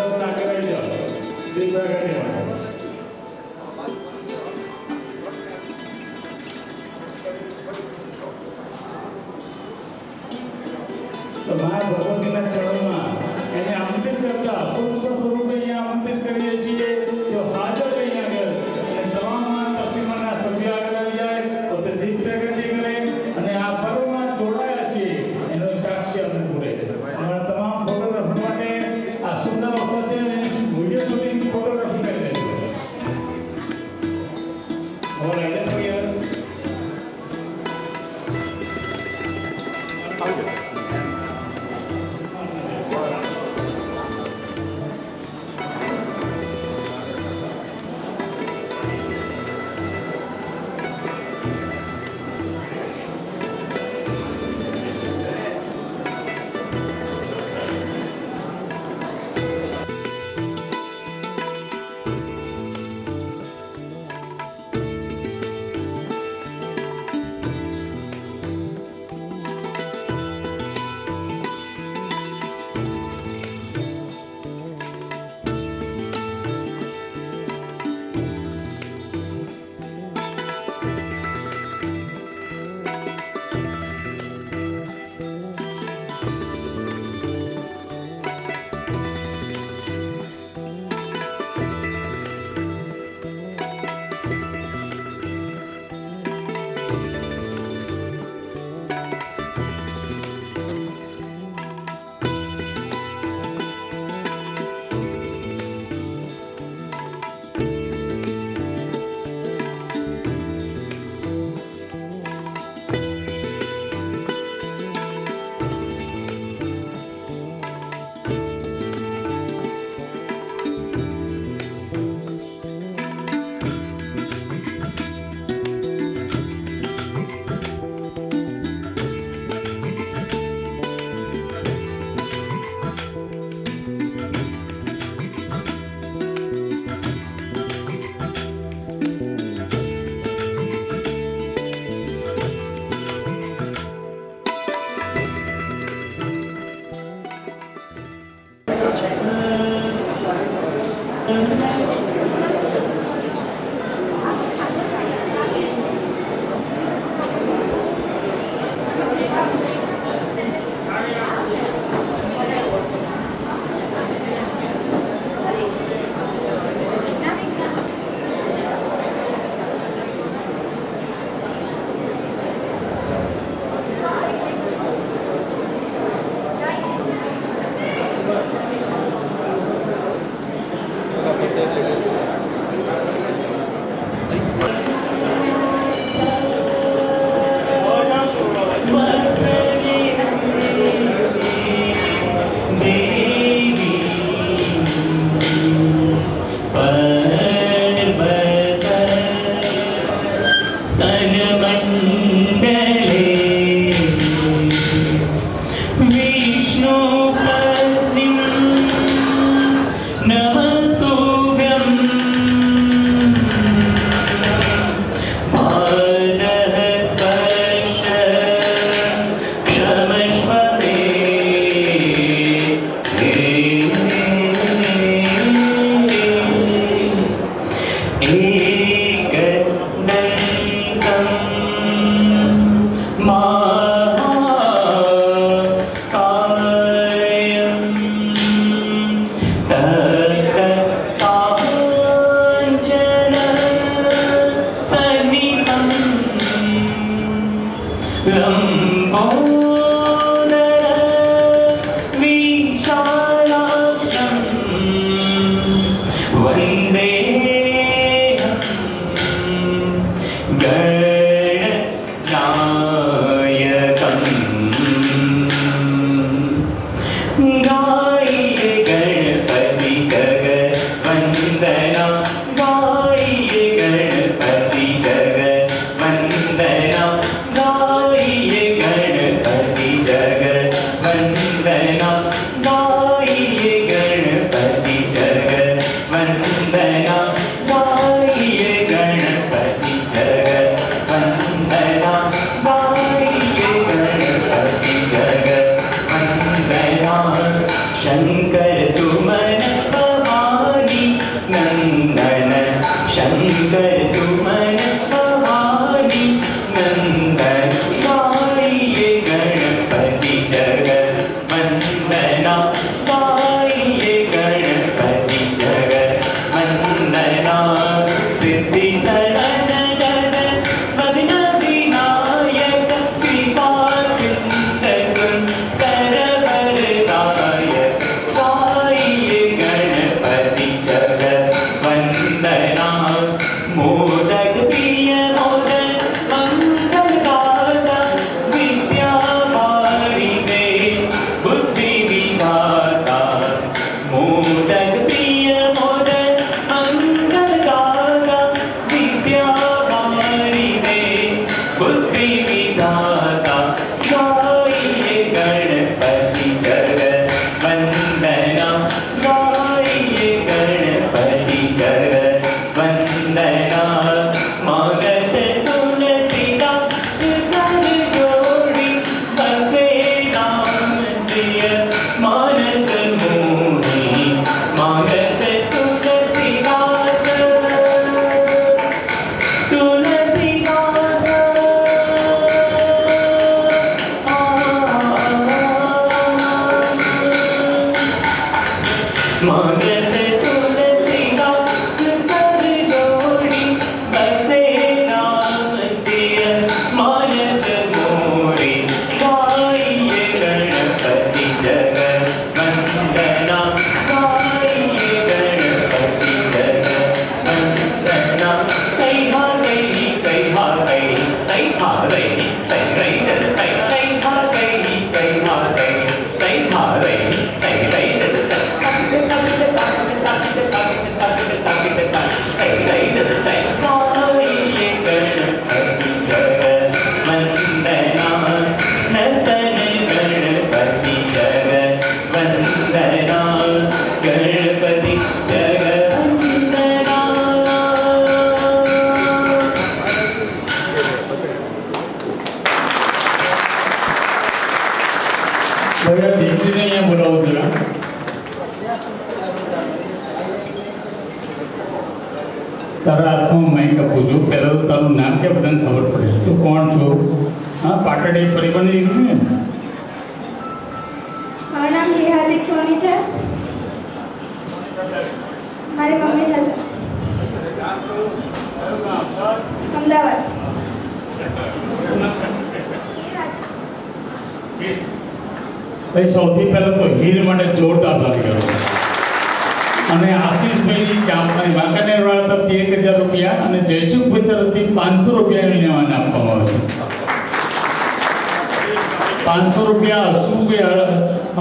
બધા આગળ આવી જાઓ. દીપા તો મા ભગવતીના ચરણમાં એને આમંત્રિત કરતા પુષ્પ સ્વરૂપે અહીંયા આમંત્રિત કરીએ છીએ. તો હાજર અહીંયા આગળ અને તમામ તસ્તીમાના સભ્ય આગળ આવી જાય તો તે દીપ પ્રગટી કરે અને આ પર્વમાં જોડાયા છે એનો સાક્ષી આપણે પૂરે. અમારા તમામ ફોટોગ્રાફર માટે આ સુંદર અવસર છે અને વિડીયો શૂટિંગ ફોટોગ્રાફી કરી લેજો. હવે આગળ કરીએ. शंकर सुमन દીકરીને અહીંયા બોલાવો જરા. તારા હાથમાં માઇક આપું છું. પહેલાં તો તારું નામ કે બધાને ખબર પડે તું કોણ છો. હા, પાટડી પરિવારની દીકરી ને. મારું નામ હાર્દિક સોની છે. મારી મમ્મી સાથે અમદાવાદ. ભાઈ સૌથી પહેલાં તો હીર માટે જોરદાર તાળી કરો. અને આશીષભાઈ ચાંપાની વાંકાનેરવાળા તરફથી 1000 રૂપિયા અને જયસુખભાઈ તરફથી 500 રૂપિયા ઇનામ આપવામાં આવે છે. 500 રૂપિયા અશુભાઈ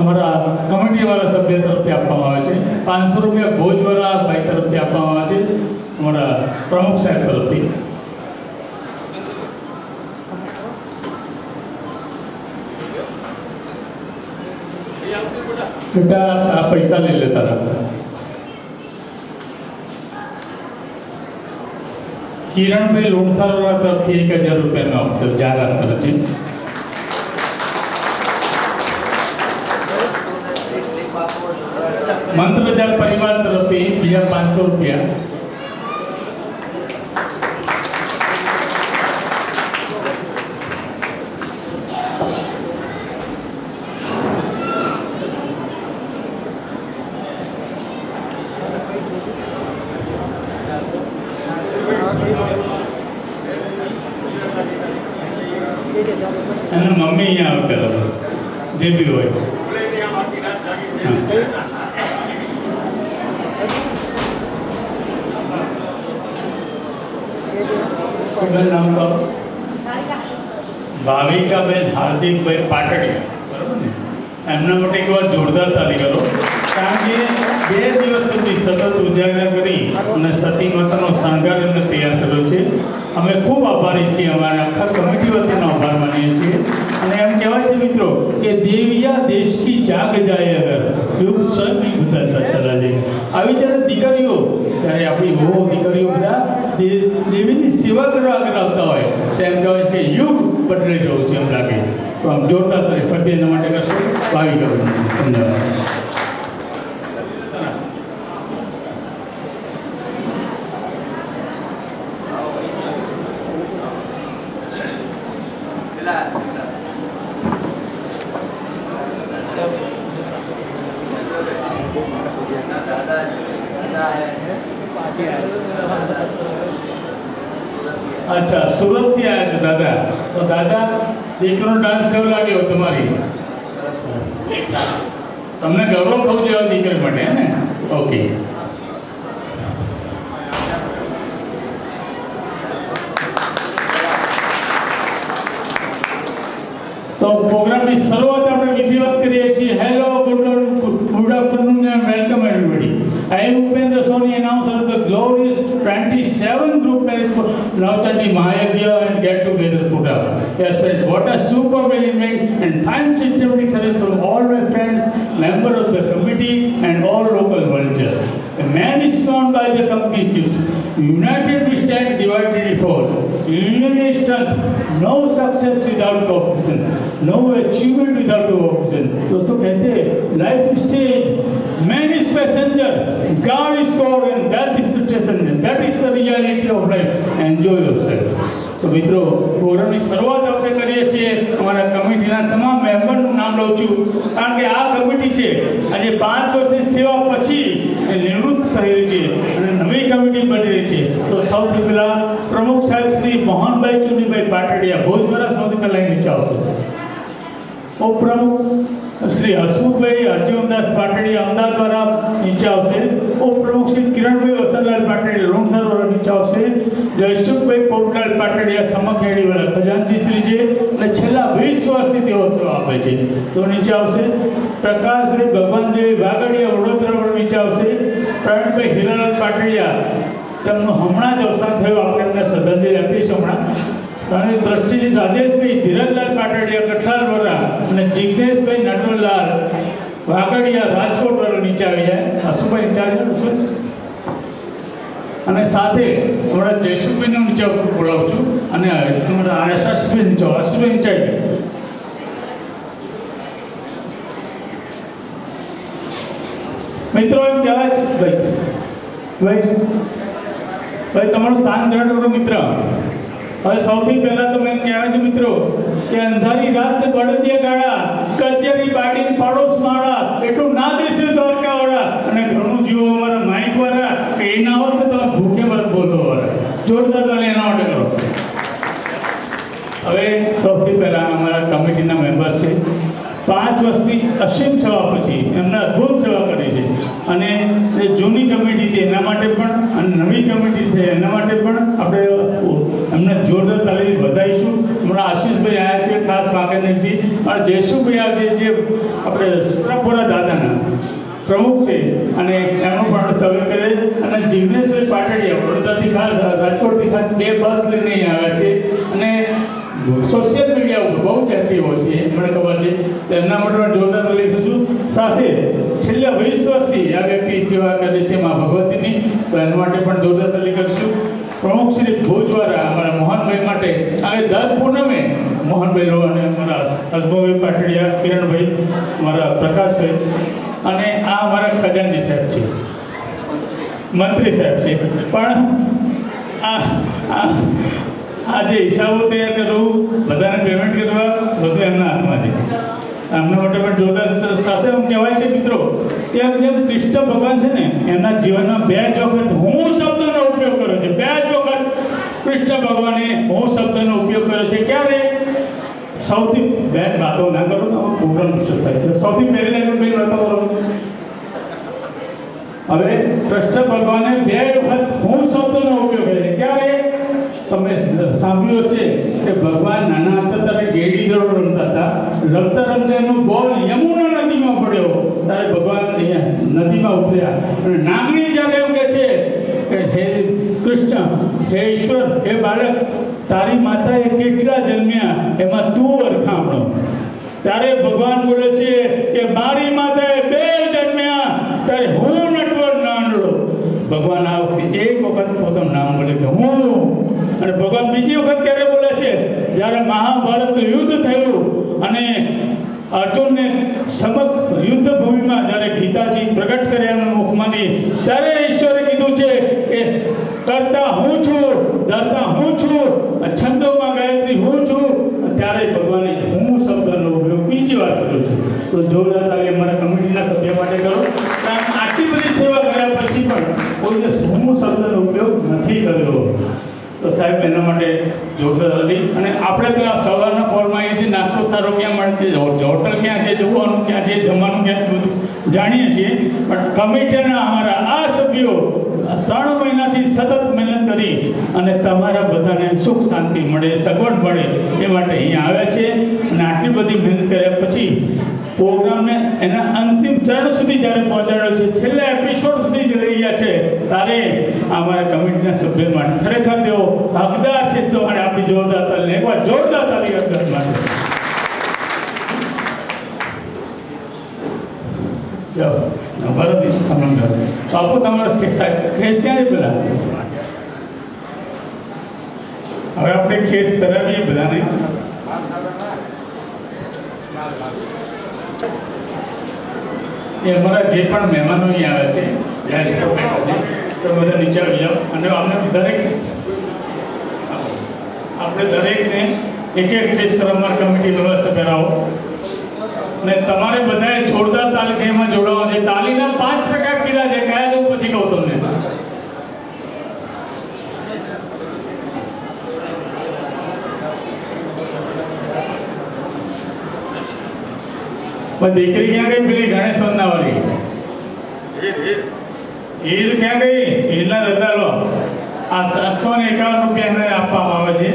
અમારા કમિટીવાળા સભ્ય તરફથી આપવામાં આવે છે. 500 રૂપિયા ભોજવાળા ભાઈ તરફથી આપવામાં આવે છે, અમારા પ્રમુખ સાહેબ તરફથી. બેટા આ પૈસા લઈ લે તારા. કિરણભાઈ લોણસારવાળા તરફથી 1000 રૂપિયાનો આપતો જાહેરાત કરે છે. મંત્રજાળ પરિવાર તરફથી બીજા 500 રૂપિયા. અને મમ્મી અહીંયા આવે પેલા જે બી હોય. નામ તો ભાવિકાબેન હાર્દિકભાઈ પાટડી, બરાબર ને? એમના માટે એકવાર જોરદાર તાળી કરો. કારણ કે 2 દિવસ સુધી સતત ઉજાગર કરી અને સતી માતાનો શણગાર એમને તૈયાર કર્યો છે. અમે ખૂબ આભારી છીએ. અમારા આખા કમિટી વતીનો આભાર માનીએ છીએ. અને એમ કહેવાય છે મિત્રો કે દેવિયા દેશ કી જાગ જાય અગર યુગ સ્વયં બદલતા ચલા જાય. આવી જ્યારે દીકરીઓ, ત્યારે આપણી બહુ દીકરીઓ બધા દેવીની સેવા કરવા આગળ આવતા હોય તો એમ કહેવાય છે કે યુગ બદલાઈ જવું છે એમ લાગે. તો આમ જોરદાર ફરતી એના માટે કરશો ભાવિ કરું. ધન્યવાદ. अच्छा, सूरत થી આવ્યા છે દાદા. તો દાદા દીકરો ડાન્સ કેવો લાગ્યો તમારી? તમને ગૌરવ થવું જોઈએ દીકરી માટે, હે ને? ઓકે. તો પ્રોગ્રામની શરૂઆત આપણે વિધિવત કરીએ છીએ. Hello, good afternoon and welcome everybody. I am Upendra Soni, announcer of the glorious 27th group marriage for Navchandi Mahayagya and get together put up. Yes friends, what a super event and fine systematic service from all my friends, members of the committee and all local volunteers. A man is known by the company gift. United we stand, divided we fall. Union is strength. No success without cooperation. No achievement without cooperation. दोस्तों कहते हैं life is stage, man is passenger, God is core and that is the station. That is the reality of life. Enjoy yourself. તો મિત્રો પ્રોગ્રામની શરૂઆત આપણે કરીએ છીએ. અમારા કમિટીના તમામ મેમ્બરનું નામ લઉં છું કારણ કે આ કમિટી છે આજે 5 વર્ષની સેવા પછી એ નિવૃત્ત થઈ રહી છે અને નવી કમિટી બની રહી છે. તો સૌથી પહેલાં પ્રમુખ સાહેબ શ્રી મોહનભાઈ ચુનીભાઈ પાટડિયા ભોજવાળા સૌથી પહેલાં નીચે આવશે. ઉપપ્રમુખ શ્રી હસમુખભાઈ અર્જુનદાસ પાટડી અમદાવાદ દ્વારા નીચે આવશે. ઉપપ્રમુખ શ્રી કિરણભાઈ વસંતલાલ પાટડી લોણસર દ્વારા નીચે આવશે. જયસુખભાઈ પોપટલાલ પાટડીયા સમખેડી વાળા ખજાનચી શ્રી છે અને છેલ્લા 20 વર્ષથી તેઓ સેવા આપે છે, તો નીચે આવશે. પ્રકાશભાઈ ભગવાનજી વાગડિયા વડોદરા વાળા નીચે આવશે. પ્રવીણભાઈ હીરાલાલ પાટડીયા, તેમનું હમણાં જ અવસાન થયું, આપણે એમને શ્રદ્ધાંજલિ આપીશું હમણાં. અને ટ્રસ્ટી રાજેશભાઈ ધીરજલાલ પાટડિયા કઠલાલવાળા અને જિજ્ઞેશભાઈ નટવરલાલ વાગડિયા રાજકોટ વાળા નીચે આવી જાય. હસુભાઈ નીચે આવી જાય. હસુભાઈ અને સાથે થોડા જયસુખભાઈનું નીચે બોલાવું છું અને તમારા આશાશભાઈ નીચે હસુભાઈ નીચે આવી જાય. મિત્રો એમ કહેવાય છે ભાઈ તમારું સ્થાન ગ્રહણ કરો મિત્ર. હવે સૌથી પહેલા તો મેં કહેવાય છે મિત્રો કે અંધારી રાત બળદિયા ગાળા કચેરી બાડી પાડોશ માળા એટલું ના દેશે દ્વારકા વાળા અને ઘણું જીવો અમારા માઇક વાળા કે એના હોત તો તમે ભૂખે મત બોલો વાળા જોરદાર તાળી એના માટે કરો. હવે સૌથી પહેલા અમારા કમિટીના મેમ્બર્સ છે. 5 વર્ષથી અસીમ સેવા પછી એમને અદ્ભુત સેવા કરી છે અને જે જૂની કમિટી છે એના માટે પણ અને નવી કમિટી છે એના માટે પણ આપણે એમને જોરદાર તાળીથી વધાવીશું. હમણાં આશીષભાઈ આવ્યા છે ખાસ વાંકાનેરથી અને જયસુભાઈ આવે છે જે આપણે સુપ્રાપુરા દાદાના પ્રમુખ છે અને એમનો પણ સર્વે કરે. અને જિગ્નેશભાઈ પાટડિયા વડોદરાથી ખાસ રાજકોટથી ખાસ 2 બસ લઈને અહીં આવ્યા છે અને સોશિયલ મીડિયા ઉપર બહુ જ એક્ટિવ હોય છે, મને ખબર છે. એમના માટે પણ જોરદાર તાળી છું. સાથે છેલ્લા 20 વર્ષથી આ વ્યક્તિ સેવા કરે છે મા ભગવતીની, તો એના માટે પણ જોરદાર તાળી કરીશું. પ્રમુખ શ્રી ભુજવાળા અમારા મોહનભાઈ માટે અને દર પૂનમે મોહનભાઈ લો અને અમારા હસમુખભાઈ પાટડિયા કિરણભાઈ, અમારા પ્રકાશભાઈ અને આ અમારા ખજાનજી સાહેબ છે, મંત્રી સાહેબ છે. પણ આ જે હિસાબો તૈયાર કરવું, બધાને પેમેન્ટ કરવા, બધું એમના હાથમાં છે. એમના માટે પણ જોરદાર. સાથે એમ કહેવાય છે મિત્રો કે જેમ કૃષ્ણ ભગવાન છે ને એમના જીવનમાં 2 જ વખત હું શબ્દનો ઉપયોગ કર્યો છે. 2 જ વખત કૃષ્ણ ભગવાને હું શબ્દનો ઉપયોગ કર્યો છે. ક્યારે? સૌથી બેન વાતો ના કરો તો પ્રોગ્રામ થાય છે. સૌથી પહેલી બેન વાતો કરો. હવે કૃષ્ણ ભગવાને 2 વખત હું શબ્દનો ઉપયોગ કર્યો છે. ક્યારે? તમે સાંભળ્યું હશે કે ભગવાન નાના હતા ત્યારે ગેડી દોડ રમતા હતા. રમતા રમતા એનો બોલ યમુના નદીમાં પડ્યો ત્યારે ભગવાન અહીંયા નદીમાં ઉતર્યા અને નાગણી જ્યારે એમ કહે છે કે હે કૃષ્ણ, હે ઈશ્વર, હે બાળક, તારી માતાએ કેટલા જન્મ્યા એમાં તું અરખામણો. ત્યારે ભગવાન બોલે છે કે મારી માતાએ 2 જન્મ્યા ત્યારે હું નટવર નાનડો. ભગવાન આ વખતે 1 વખત પોતાનું નામ બોલે કે હું. અને ભગવાન બીજી વખત ક્યારે બોલે છે? જ્યારે મહાભારતનું યુદ્ધ થયું અને અર્જુનને સમગ્ર યુદ્ધ ભૂમિમાં જ્યારે ગીતાજી પ્રગટ કર્યા એમના મુખમાંથી, ત્યારે ઈશ્વરે કીધું છે કે કરતા હું છું, ધરતા હું છું, છંદોમાં ગાયત્રી હું છું. ત્યારે ભગવાને હું શબ્દનો ઉપયોગ બીજી વાર કર્યો છે. તો જોરદાર તાળી અમારા કમિટીના સભ્ય માટે કરો. આટલી બધી સેવા કર્યા પછી પણ કોઈને હું શબ્દનો ઉપયોગ નથી કર્યો. તો સાહેબ એના માટે જોરદાર હતી. અને આપણે ત્યાં સવારના પોરમાં આવીએ છીએ, નાસ્તો સારો ક્યાં મળે છે, હોટલ ક્યાં છે, જમવાનું ક્યાં છે, જમવાનું ક્યાં છે, બધું જાણીએ છીએ. પણ કમિટીના અમારા આ સભ્યો 3 મહિનાથી સતત મહેનત કરી અને તમારા બધાને સુખ શાંતિ મળે, સગવડ મળે એ માટે અહીંયા આવ્યા છે. અને આટલી બધી મહેનત કર્યા પછી પ્રોગ્રામને એના અંતિમ ચરણ સુધી જ્યારે પહોંચાડ્યો છે, છેલ્લા એપિસોડ સુધી જ લઈ ગયા છે, ત્યારે અમારા કમિટીના સભ્યો માટે ખરેખર તેઓ હકદાર છે. તો અને આપણી જોરદાર તાળી, એકવાર જોરદાર તાળી હકદાર માટે. ચાલો ભરત સમરણ કરો. બાપુ તમારો ખેસ ક્યાં છે પેલા? હવે આપણે ખેસ કરાવીએ બધાને. એ અમારા જે પણ મહેમાનો અહીં આવ્યા છે, ગેસ્ટો બેઠા છે, તો બધા નીચે આવી જાઓ. અને આપણે દરેકને એક ખેસ કરવા કમિટી વ્યવસ્થા કરાવો. અને તમારે બધાએ જોરદાર તાલીથી એમાં જોડાવા છે. તાલીના 5 પ્રકાર કીધા છે, કયા જવું પછી કહું તમને. પણ દીકરી ક્યાં ગઈ પેલી ગણેશ વંદના વાળી? ઈદ ક્યાં ગઈ? ઈદના ધંધા લો. આ 751 રૂપિયા એને આપવામાં આવે છે.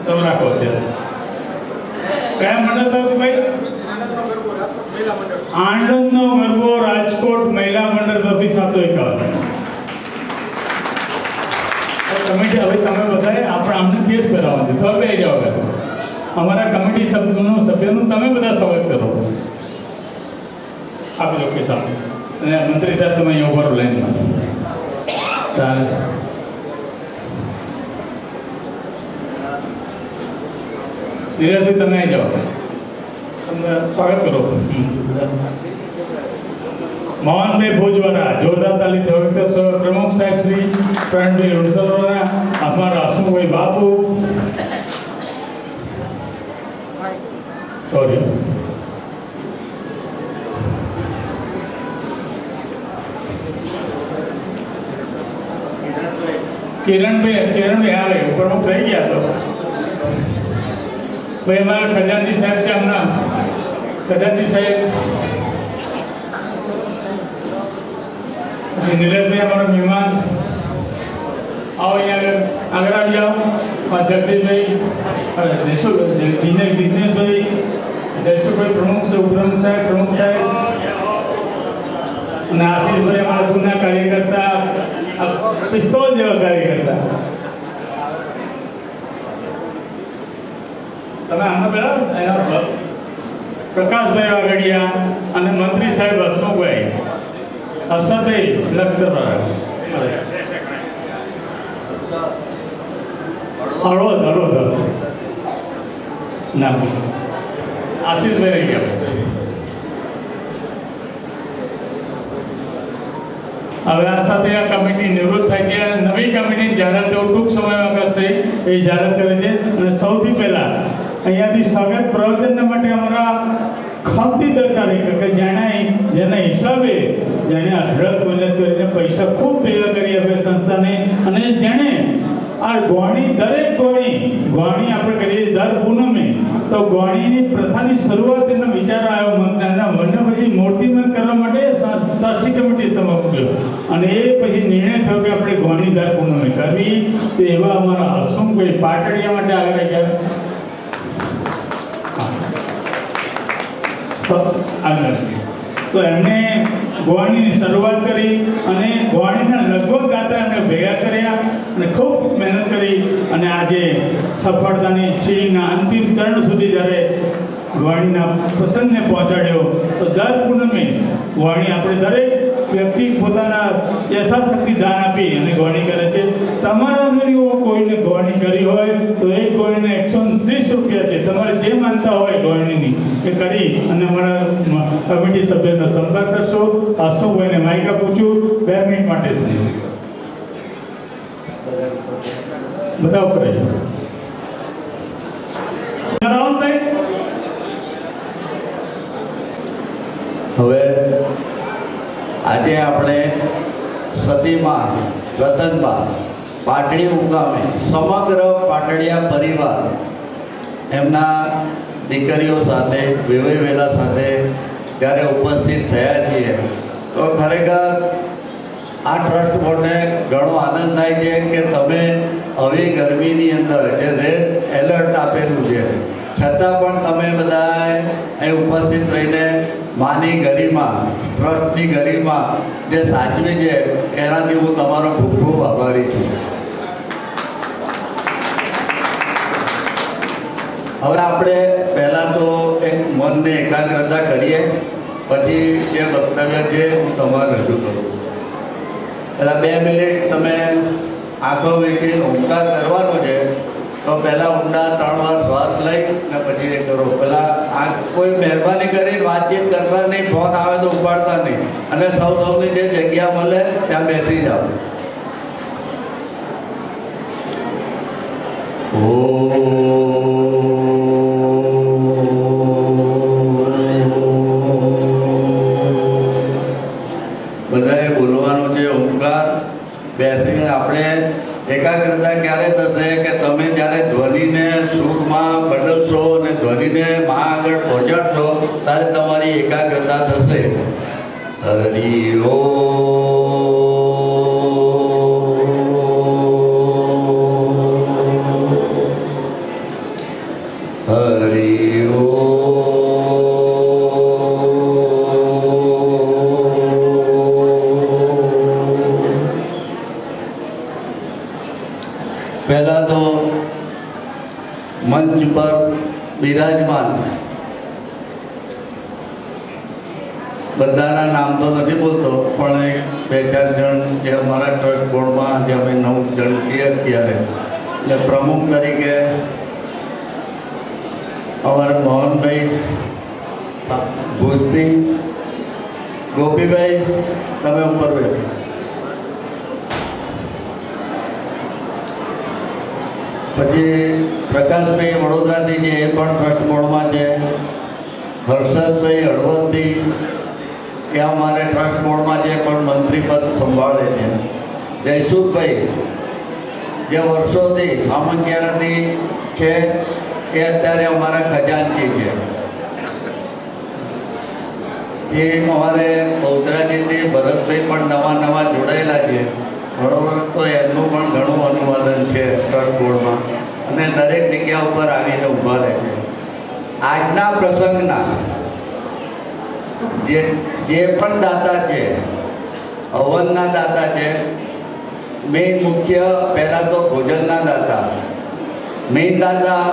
તમે રાખો અત્યારે. કયા મંડળ હતું ભાઈ? આણંદનો ગરબો રાજકોટ મહિલા મંડળ તરફથી 751. કમિટી હવે તમે બધાએ આપણે આમને કેસ કરાવવાનો છે. તો બે જાઓ અમારા કમિટી સભ્યનું તમે બધા સ્વાગત કરો. આપી દો કેસ આપો. અને મંત્રી સાહેબ તમે અહીંયા ઉભા રહો લાઈનમાં. ચાલે. નીરજભાઈ તમે આવી જાઓ. તમને સ્વાગત કરો. મોહનભાઈ ભોજવારા જોરદાર તાલી સ્વાગત. પ્રમુખ સાહેબ શ્રી પ્રણભાઈ ઉડસરોના, અમારા હસમુભાઈ બાપુ, સોરી કિરણભાઈ આવે પ્રમુખ થઈ ગયા તો ભાઈ અમારા ખજાનજી સાહેબ છે. હમણાં ખજાનજી સાહેબ, નીરજભાઈ અમારો મહેમાન, આવો અહીંયા આગળ આવી જાઓ. જગદીશભાઈ, જિગ્નેશભાઈ, જયસુભાઈ પ્રમુખ છે, ઉપપ્રમુખ સાહેબ, પ્રમુખ સાહેબ અને આશીષભાઈ અમારા જૂના કાર્યકર્તા, પિસ્તોલ જેવા કાર્યકર્તા. તમે આમાં પેલા પ્રકાશભાઈ વાગડિયા અને મંત્રી સાહેબ હસમુખભાઈ, હર્ષદભાઈ લખતરવાળા, હળવદ ના આશીષભાઈ રહી ગયા. હવે આ સાથે આ કમિટી નિવૃત્ત થાય છે અને નવી કમિટીની જાહેરાત તેઓ ટૂંક સમયમાં કરશે એ જાહેરાત કરે છે. અને સૌથી પહેલાં અહીંયાથી સ્વાગત પ્રવચનના માટે અમારા ખમતીદર કાર્યકર જેના હિસાબે જેણે અઢળક મહેનત કરીને પૈસા ખૂબ ભેગા કરી આપે સંસ્થાને, અને જેણે આ દરેક ગોણી આપણે કરીએ દર પૂનમે, તો ગોણીની પ્રથાની શરૂઆત એનો વિચાર આવ્યો મંત્રના મને, પછી મૂર્તિમંત કરવા માટે ટ્રસ્ટી કમિટી સમક્ષ ગયો અને એ પછી નિર્ણય થયો કે આપણે ગોણી દર પૂનમે કરવી. તો એવા અમારા હસમુખભાઈ પાટડિયા માટે આગળ ગયા. તો એમને ગોવાણીની શરૂઆત કરી અને ગોવાણીના લગભગ ગાતા એમને ભેગા કર્યા અને ખૂબ મહેનત કરી અને આજે સફળતાની સીડીના અંતિમ ચરણ સુધી જ્યારે ગોવાણીના પ્રસંગને પહોંચાડ્યો. તો દર પૂનમે ગોવાણી આપણે દરેક વ્યક્તિ પોતાના યથાશક્તિ દાન આપી અને ગોવાણી કરે છે. તમારા કોઈને ગોવાણી કરી હોય તો એ ગોવાણીને 130 રૂપિયા છે. તમારે જે માનતા હોય ગોવાણીની એ કરી અને અમારા કમિટી સભ્યનો સંપર્ક કરશો. હસમુખભાઈને માઇક આપું છું 2 મિનિટ માટે. બધા ઉપર હવે આજે આપણે સતીમાં રતનબા પાટડી મુકામે સમગ્ર પાટડિયા પરિવાર એમના દીકરીઓ સાથે વેલા સાથે ત્યારે ઉપસ્થિત થયા છીએ. તો ખરેખર આ ટ્રસ્ટ બોર્ડને ઘણો આનંદ થાય છે કે તમે આવી ગરમીની અંદર જે રેડ એલર્ટ આપેલું છે છતાં પણ તમે બધા અહીં ઉપસ્થિત રહીને માની ગરિમા, ટ્રસ્ટની ગરિમા જે સાચવી છે એનાથી હું તમારો ખૂબ ખૂબ આભારી છું. હવે આપણે પહેલાં તો એક મનને એકાગ્રતા કરીએ, પછી જે વક્તવ્ય છે હું તમારે રજૂ કરું. પહેલાં 2 મિનિટ તમે આંખો વીંચીને ઓમકાર કરવાનો છે. તો પહેલાં ઊંડા 3 વાર શ્વાસ લઈ ને પછી એ કરો. પહેલાં આ કોઈ મહેરબાની કરીને વાતચીત કરતા નહીં, ફોન આવે તો ઉપાડતા નહીં, અને સૌની જે જગ્યા મળે ત્યાં બેસી જાઓ. બધાએ બોલવાનું છે ઓમકાર. બેસીને આપણે એકાગ્રતા ક્યારે થશે કે તમે જ્યારે ધ્વનિને સુરમાં બદલશો બોલશો અને ધ્વનિને મા આગળ પહોંચાડશો ત્યારે તમારી એકાગ્રતા થશે. હરિ પહેલા તો મંચ પર બિરાજમાન બધાના નામ તો નથી બોલતો, પણ એક બે ચાર જણ જે અમારા ટ્રસ્ટ બોર્ડમાં જે અમે 9 જણ છીએ અત્યારે, એટલે પ્રમુખ તરીકે અમારા મોહનભાઈ ભુજથી. ગોપીભાઈ તમે ઉપર બેસો. પછી પ્રકાશભાઈ વડોદરાથી છે, એ પણ ટ્રસ્ટ બોર્ડમાં છે. હર્ષદભાઈ હળવદથી, એ અમારે ટ્રસ્ટ બોર્ડમાં છે પણ મંત્રી પદ સંભાળે છે. જયસુખભાઈ જે વર્ષોથી સામંતિયાણાથી છે, એ અત્યારે અમારા ખજાનચી છે. એ અમારે બહુચરાજીથી ભરતભાઈ પણ નવા જોડાયેલા છે, બરોબર. તો એમનું પણ ઘણું અનુવાદન છે ટ્રસ્ટ બોર્ડમાં, અને દરેક જગ્યા ઉપર આવીને ઊભા રહે છે. આજના પ્રસંગના જે પણ દાતા છે, હવનના દાતા છે, મેઇન મુખ્ય પહેલાં તો ભોજનના દાતા મેઇન દાતા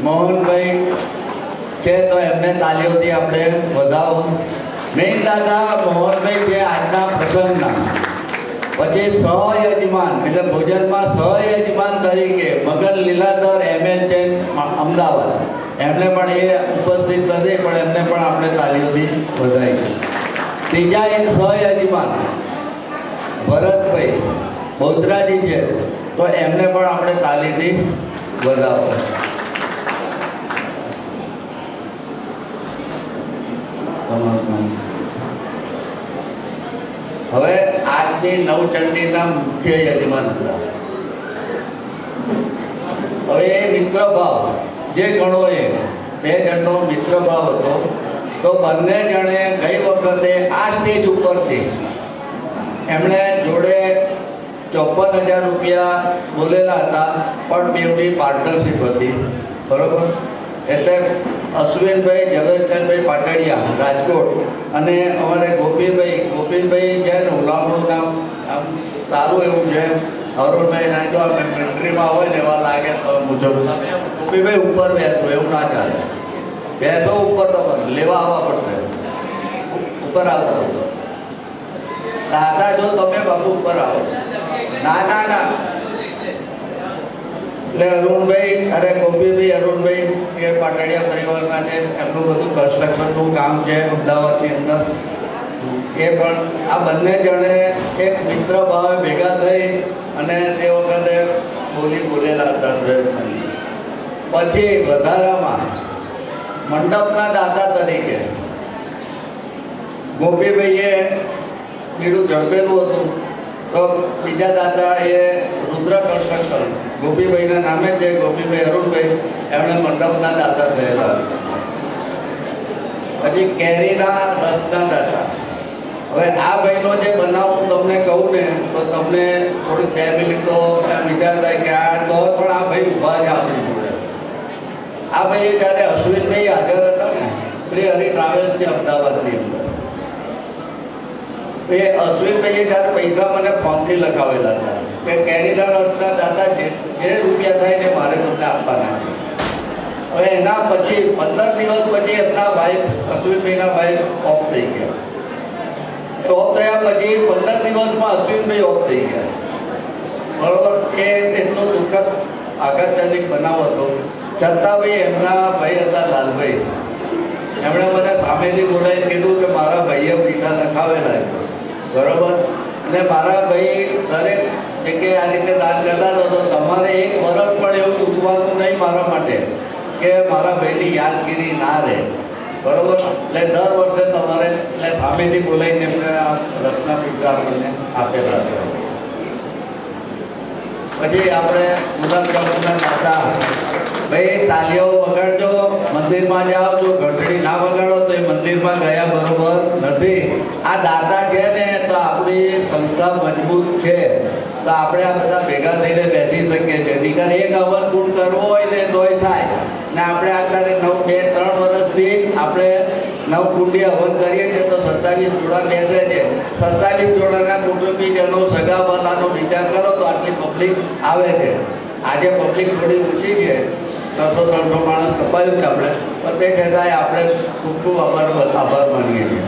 મોહનભાઈ છે, તો એમને તાલીઓથી આપણે વધાવો. મેઇન દાતા મોહનભાઈ છે આજના પ્રસંગના. પછી સહયજમાન એટલે ભોજનમાં સહયજમાન તરીકે મગન લીલાધર ML છે અમદાવાદ, એમને પણ એ ઉપસ્થિત નથી, પણ એમને પણ આપણે તાલીઓથી વધાવી. ત્રીજા એક સહયજમાન ભરતભાઈ બહુચરાજી છે, તો એમને પણ આપણે તાલીથી વધાવો. હવે આજની નવચંડીના મુખ્ય યજમાન હતા. હવે એ મિત્ર ભાવ જે ગણો, એ 2 જણનો મિત્ર ભાવ હતો. તો બંને જણે ગઈ વખતે આ સ્ટેજ ઉપરથી એમણે જોડે 54,000 રૂપિયા બોલેલા હતા, પણ બેવની પાર્ટનરશીપ હતી, બરોબર. એટલે અશ્વિનભાઈ ઝવેરચંદભાઈ પાટડિયા રાજકોટ, અને અમારે ગોપીભાઈ છે ને, ઉલામણું નામ આમ સારું એવું છે, અરુણભાઈ ના. જો આપણે કન્ટ્રીમાં હોય ને એવા લાગે તો મુજબ ગોપીભાઈ ઉપર બેસો, એવું ના ચાલે. બેસો ઉપર તો લેવા આવવા પડશે, ઉપર આવતા દાદા જો તમે બાબુ ઉપર આવો. ના એટલે અરુણભાઈ ગોપીભાઈ અરુણભાઈ એ પાટડિયા પરિવારના છે, એમનું બધું કન્સ્ટ્રક્શનનું કામ છે અમદાવાદની અંદર. એ પણ આ બંને જણે એક મિત્ર ભાવે ભેગા થઈ અને તે વખતે બોલેલા હતા. પછી વધારામાં મંડપના દાતા તરીકે ગોપીભાઈએ બીડું ઝડપેલું હતું, તો બીજા દાદા એ રુદ્ર કન્સ્ટ્રક્શન ગોપીભાઈના નામે છે, ગોપીભાઈ અરુણભાઈ, એમણે મંડપના દાતા થયેલા. પછી કેરીના રસના દાતા. હવે આ ભાઈનો જે બનાવ હું તમને કહું ને, તો તમને થોડીક ફેમિલી તો વિચાર થાય કે આ તો પણ આ ભાઈ ઊભા છે આપણી જોડે. આ ભાઈ જ્યારે અશ્વિનભાઈ હાજર હતા ને, શ્રી હરિ ટ્રાવેલ્સ છે અમદાવાદની અંદર, એ અશ્વિનભાઈએ જ્યારે પૈસા મને ફોનથી લખાવેલા હતા કે કેરીના રસના દાદા જે રૂપિયા થાય ને મારે તમને આપવાના. હવે એના પછી 15 દિવસ પછી એમના ભાઈ અશ્વિનભાઈના ભાઈ ઓફ થઈ ગયા. ઓફ થયા પછી 15 દિવસમાં અશ્વિનભાઈ ઓફ થઈ ગયા, બરોબર. એ એટલો દુઃખદ આઘાતજનક બનાવ હતો. છતાં ભાઈ એમના ભાઈ હતા લાલભાઈ, એમણે મને સામેથી બોલાવીને કીધું કે મારા ભાઈએ પૈસા લખાવેલા છે, બરોબર. અને મારા ભાઈ દરેક જગ્યાએ આ રીતે દાન કરતા હતા, તો તમારે 1 વર્ષ પણ એવું ચૂકવાનું નહીં મારા માટે કે મારા ભાઈની યાદગીરી ના રહે, બરોબર. એટલે દર વર્ષે તમારે સામેથી બોલાવીને એમને આ રસના પૈસા આપણને આપેલા છે. પછી આપણે ગુલાબજાંબુના દાદા, ભાઈ તાલીઓ વગાડજો. મંદિરમાં જાઓ, જો ઘંટડી ના વગાડો તો એ મંદિરમાં ગયા બરોબર નથી. આ દાતા છે ને તો આપણી સંસ્થા મજબૂત છે, તો આપણે આ બધા ભેગા થઈને બેસી શકીએ છીએ. નીકળ એક હવન કુંડ કરવો હોય ને તોય થાય ને. આપણે અત્યારે 2-3 વર્ષથી આપણે 9 કુંડી હવન કરીએ છીએ તો 27 જોડા બેસે છે. 27 જોડાના કુટુંબીજનો સગાવાલાનો વિચાર કરો તો આટલી પબ્લિક આવે છે. આજે પબ્લિક થોડી ઊંચી છે, 200-300 માણસ કપાયું છે આપણે, પણ તે છતાંય આપણે ખૂબ ખૂબ આભાર માનીએ છીએ.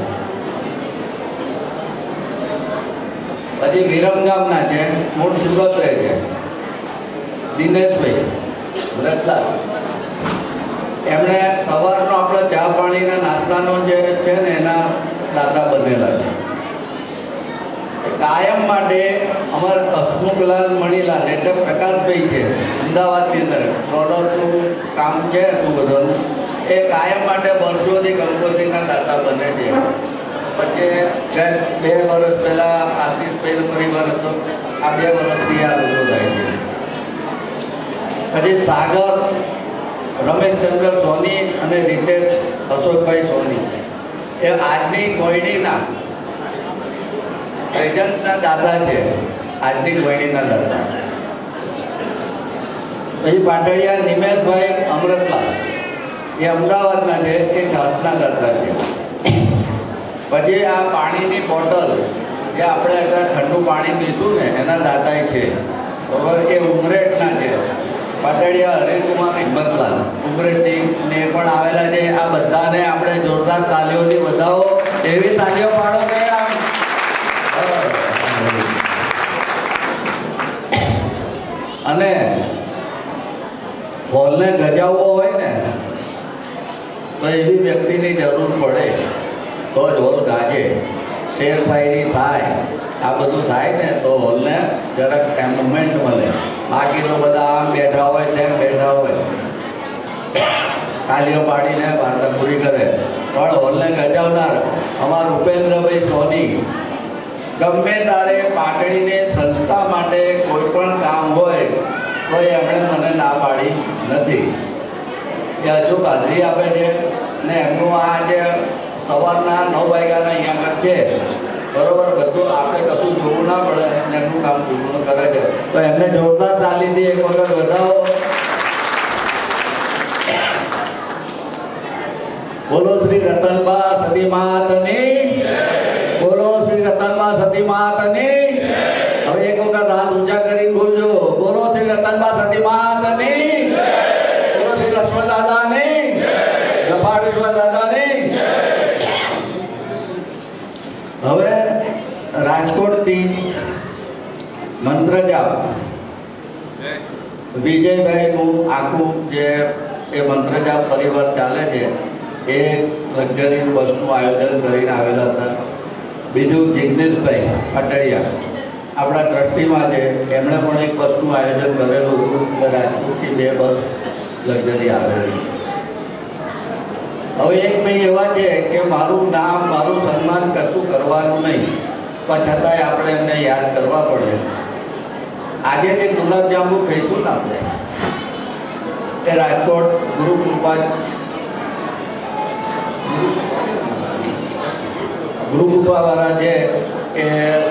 પછી વિરમગામના છે, મૂળ સુરત રહે છે, દિનેશભાઈ વ્રતલાલ. એમણે સવારનો આપણો ચા પાણીના નાસ્તાનો જે છે ને એના દાતા બનેલા છે. કાયમ માટે અમારા હસમુખલાલ મણીલાલ એટલે પ્રકાશભાઈ છે, અમદાવાદની અંદર ડોલરનું કામ છે એટલું બધાનું. એ કાયમ માટે વર્ષોથી કંકોત્રીના દાતા બને છે. પછી 2 વર્ષ પહેલાં આશીષભાઈનો પરિવાર હતો, આ 2 વર્ષથી આ લોકો થાય છે. પછી સાગર રમેશચંદ્ર સોની અને રીતેશ અશોકભાઈ સોની એ આજની કોયડીના પ્રેઝન્ટના દાદા છે. આજની કોયડીના દાદા. પછી પાટડિયા નિમેશભાઈ અમૃતલાલ એ અમદાવાદના છે, એ છાસના દાદા છે. પછી આ પાણીની બોટલ જે આપણે અત્યારે ઠંડુ પાણી પીશું ને એના દાદા છે, બરોબર. એ ઉમરેઠના છે, પાટડિયા હરિકુમાર હિંમતલાલ ઉમરેઠની ને પણ આવેલા છે. આ બધાને આપણે જોરદાર તાલીઓથી વધાવો. એવી તાલીઓ પાડો કે આમ. અને હોલને ગજાવવો હોય ને તો એવી વ્યક્તિની જરૂર પડે તો જ હોલ ગાજે, શેર શાયરી થાય, આ બધું થાય ને તો હોલને જરાક મુમેન્ટ મળે. બાકી તો બધા આમ બેઠા હોય તેમ બેઠા હોય, તાલીઓ પાડીને વાર્તા પૂરી કરે. પણ હોલને ગજાવનાર અમારા ઉપેન્દ્રભાઈ સોની ગમે તારે પાટડીની સંસ્થા માટે કોઈ પણ કામ હોય તો એમણે મને ના પાડી નથી. એ હજુ હાજરી આપે છે ને એમનું આ જે સવારના 9 વાગ્યાના અહીંયા આગળ છે, બરોબર. બધું આપણે કશું જોવું ના પડે ને એમનું કામ પૂરું કરે છે. તો એમને જોરદાર તાલીથી એક વખત વધાવો. બોલો શ્રી રતનબા સતી માતની, બોલો શ્રી રતનબા સતી માતની. હવે એક વખત હાથ ઊંચા કરી બોલજો, બોલો શ્રી રતનબા સતી માતની, બોલો શ્રી લક્ષ્મણ દાદાની, જફાડેશ્વર દાદાની. હવે રાજકોટથી મંત્ર જાપ વિજયભાઈનું આખું જે એ મંત્ર જાપ પરિવાર ચાલે છે, એ લક્ઝરી બસનું આયોજન કરીને આવેલા હતા. બીજું જિગ્નેશભાઈ પાટડિયા આપણા ટ્રસ્ટીમાં છે, એમણે પણ એક બસનું આયોજન કરેલું હતું. રાજકોટથી 2 બસ લક્ઝરી આવેલી. હવે એક ભાઈ એવા છે કે મારું નામ મારું સન્માન કશું કરવાનું નહીં, પણ છતાંય આપણે એમને યાદ કરવા પડે. આજે જે ગુલાબજાંબુ ખાઈશું ને આપણે, એ રાજકોટ ગુરુકૃપાવાળા છે એ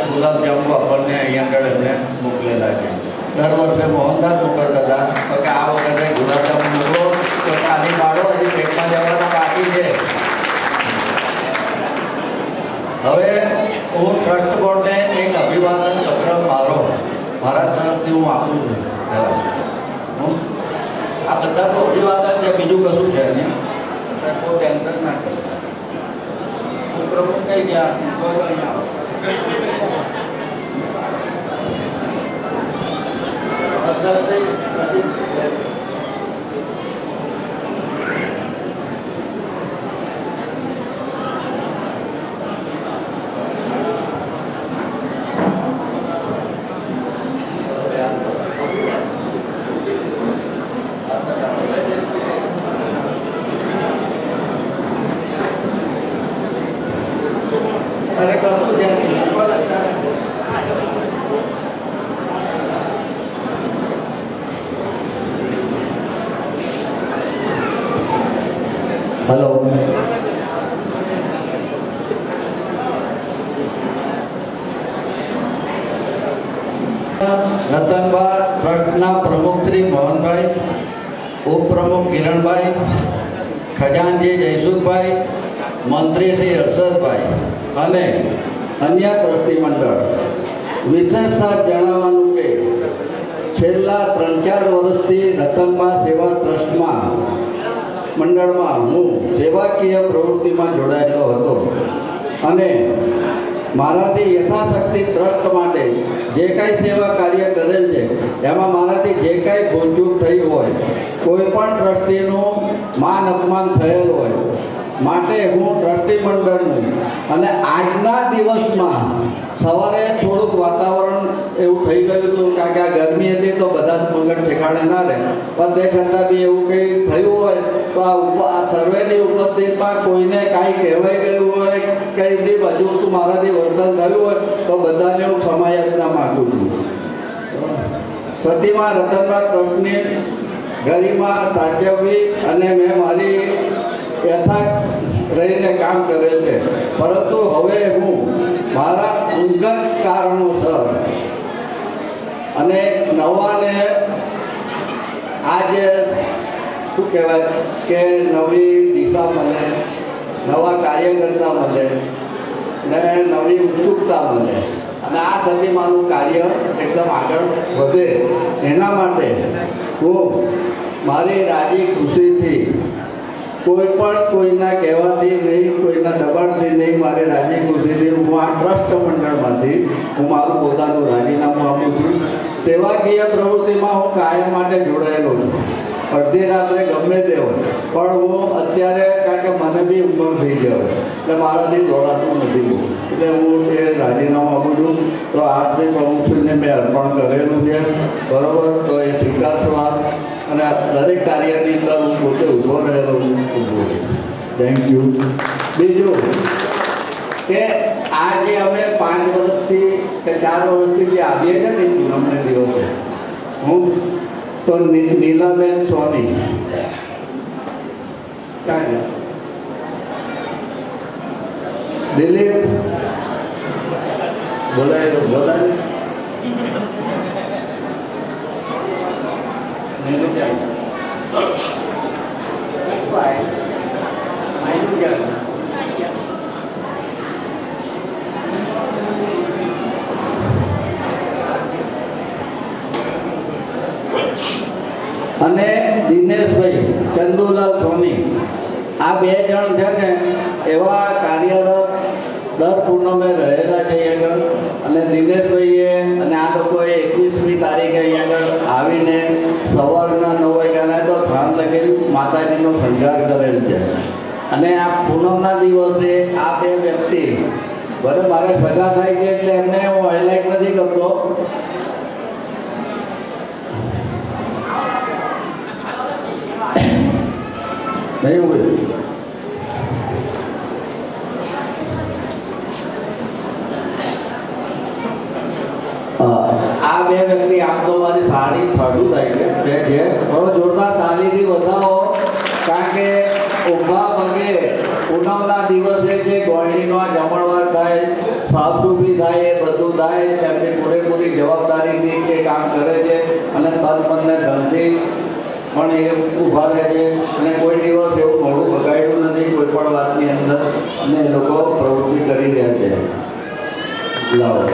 ગુલાબજાંબુ આપણને અહીંયા આગળ એમને મોકલેલા છે. દર વર્ષે મોહનદાસ મોકલતા હતા, તો કે આ વખતે ગુલાબજાંબુ મોકલો તો ખાલી પાડો, હજી પેટમાં જવાના બાકી છે. હવે હું ટ્રસ્ટ બોર્ડને એક અભિવાદન પત્ર મારા તરફથી હું આપું છું. આ બધા તો અભિવાદન છે, બીજું કશું છે નહીં. કોઈ ટેન્શન ના કરતા. હું પ્રમુખ કઈ ગયા અરે કશું છે હલો. રતનબા ટ્રસ્ટના પ્રમુખ શ્રી મોહનભાઈ, ઉપપ્રમુખ કિરણભાઈ, ખજાનજી જયસુખભાઈ, મંત્રી શ્રી હર્ષદભાઈ અને અન્ય ટ્રસ્ટી મંડળ, વિશેષ સાથ જણાવવાનું કે છેલ્લા 3-4 વર્ષથી રતનબા સેવા ટ્રસ્ટમાં મંડળમાં હું સેવાકીય પ્રવૃત્તિમાં જોડાયેલો હતો અને મારાથી યથાશક્તિ ટ્રસ્ટ માટે જે કાંઈ સેવા કાર્ય કરેલ છે એમાં મારાથી જે કાંઈ ભૂલચૂક થઈ હોય, કોઈ પણ ટ્રસ્ટીનું માન અપમાન થયેલ હોય માટે હું ટ્રસ્ટી મંડળનું અને આજના દિવસમાં સવારે થોડુંક વાતાવરણ એવું થઈ ગયું હતું કારણ કે આ ગરમી હતી તો બધા જ મગજ ઠેકાણે ના રહે, પણ તે છતાં બી એવું કંઈ થયું હોય તો આ સર્વેની ઉપસ્થિતમાં કોઈને કાંઈ કહેવાઈ ગયું હોય, કંઈ બી હજુ મારાથી વર્તન થયું હોય તો બધાને હું ક્ષમાયાચના માગું છું. સતીમાં રતનબા ટ્રસ્ટની ગરિમા સાચવવી અને મેં મારી યથાર્થ રહીને કામ કરેલ છે, પરંતુ હવે હું મારા અંગત કારણોસર અને નવાને આજે શું કહેવાય કે નવી દિશા મળે, નવા કાર્યકર્તા મળે ને નવી ઉત્સુકતા મળે અને આ સદીમાંનું કાર્ય એકદમ આગળ વધે એના માટે હું મારી રાજી ખુશીથી કોઈ પણ કોઈના કહેવાથી નહીં, કોઈના દબાણથી નહીં, મારી રાજી ખુશીથી હું આ ટ્રસ્ટ મંડળમાંથી હું મારું પોતાનું રાજીનામું આપું છું. સેવાકીય પ્રવૃત્તિમાં હું કાયમ માટે જોડાયેલો છું, અડધી રાત્રે ગમે તે હોય, પણ હું અત્યારે કારણ કે મને બી ઉંમર થઈ ગયો એટલે મારાથી દોડાતું નથી બહુ, એટલે હું એ રાજીનામું આપું છું. તો આપની પ્રમુખશ્રીને મેં અર્પણ કરેલું છે, બરાબર, તો એ સ્વીકારશો આપ અને દરેક કાર્યની અંદર હું પોતે ઊભો રહેલો છું, ઊભો રહીશ. Thank you. બીજું કે આ જે અમે 5 વર્ષથી કે 4 વર્ષથી જે આવીએ છીએ ને પૂનમને દિવસે હું તો નીલાબેન સોની કાંઈ દિલીપ બોલાય અને દિનેશભાઈ ચંદુલાલ સોની, આ 2 જણ છે ને એવા કાર્યરત દર પૂનમે રહેલા છે અહીંયા આગળ. અને દિનેશભાઈએ અને આ લોકોએ 21મી તારીખે અહીંયા આગળ આવીને સવારના 9 વાગ્યાના તો થાન લગી માતાજીનો શણગાર કરેલ છે. અને આ પૂનમના દિવસે આ 2 વ્યક્તિ ભલે મારે સગા થાય છે એટલે એમને હું હાઇલાઇટ નથી કરતો, નહીં હોય. આ 2 વ્યક્તિ આમ તો મારી સાડી થડું થાય છે, બે છે, થોડો જોરદાર તાલીથી વધાવો કારણ કે ઊભા પગે પૂનમના દિવસે જે ગોળણીનો આ જમણવાર થાય, સાફસૂફી થાય, એ બધું થાય, એમની પૂરેપૂરી જવાબદારીથી એ કામ કરે છે અને તન મનને ધનથી પણ એ ઊભા રહે છે અને કોઈ દિવસ એવું મોડું બગાડ્યું નથી કોઈ પણ વાતની અંદર અને એ લોકો પ્રવૃત્તિ કરી રહ્યા છે. લાવો.